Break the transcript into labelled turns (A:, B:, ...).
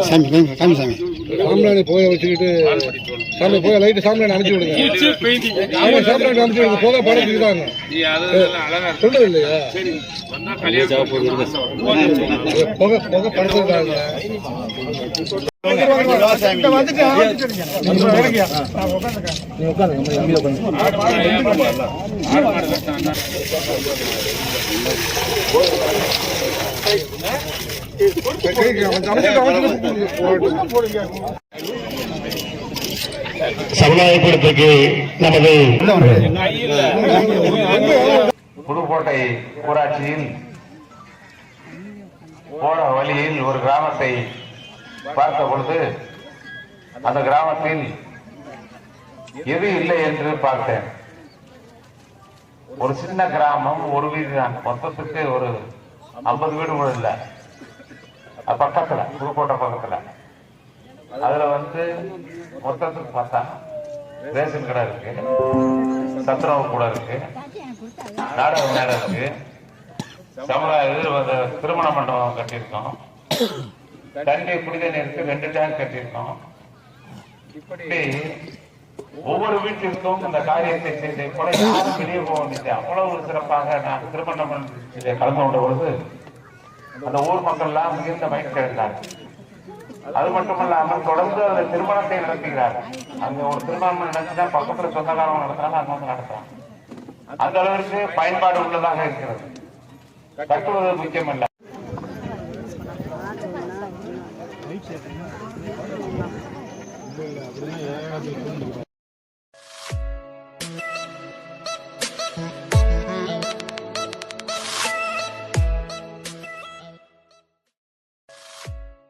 A: சாமி சாம்பிராணி போய வச்சுக்கிட்டு சாமி போய லைட்டு சாம்பிராணி அனுப்பிச்சு விடுங்க. சாம்பிராணி அனுப்பிச்சு விடுங்க. போக படத்துக்குதாங்க சொல்றது இல்லையா? போக போக படத்துக்குதாங்க.
B: சமுதாயத்திற்கு நமது புதுக்கோட்டை ஊராட்சியில் போற வழியில் ஒரு கிராமத்தை பார்த்த பொழுது அந்த கிராமத்தில் எது இல்லை என்று பார்த்தேன். ஒரு சின்ன கிராமம், ஒரு வீடு தான், மொத்தத்துக்கு ஒரு 50 வீடு கூட இல்லை. பக்கத்துல புதுக்கோட்டை பக்கத்துல அதுல மொத்தத்துக்கு பார்த்தா ரேஷன் கடை இருக்கு, சத்துணவு கூட இருக்கு, நாடக மேடை இருக்கு, திருமண மண்டபம் கட்டியிருக்கோம், தண்ணி குடிதண்ணி இருக்கு, 2 டேங்க் கட்டியிருக்கோம். இப்படி ஒவ்வொரு வீட்டிற்கும் இந்த காரியத்தை செய்த கூட யாரும் வெளியே போக வேண்டியது. அவ்வளவு சிறப்பாக நான் திருமண மண்டபத்தை கலந்து கொண்ட பொழுது அந்த ஊர் மக்கள் எல்லாம் மிகுந்த மகிழ்ச்சி அடைந்தார்கள். அது மட்டுமல்லாமல் தொடர்ந்து அந்த திருமணத்தை நடத்துகிறார்கள். அங்க ஒரு திருமணம் நடத்தினா பக்கத்துல சொந்தக்காரங்க நடத்தினாலும் அங்க நடத்துறாங்க. அந்த அளவிற்கு பயன்பாடு உள்ளதாக இருக்கிறது. கட்டுவது முக்கியமல்ல.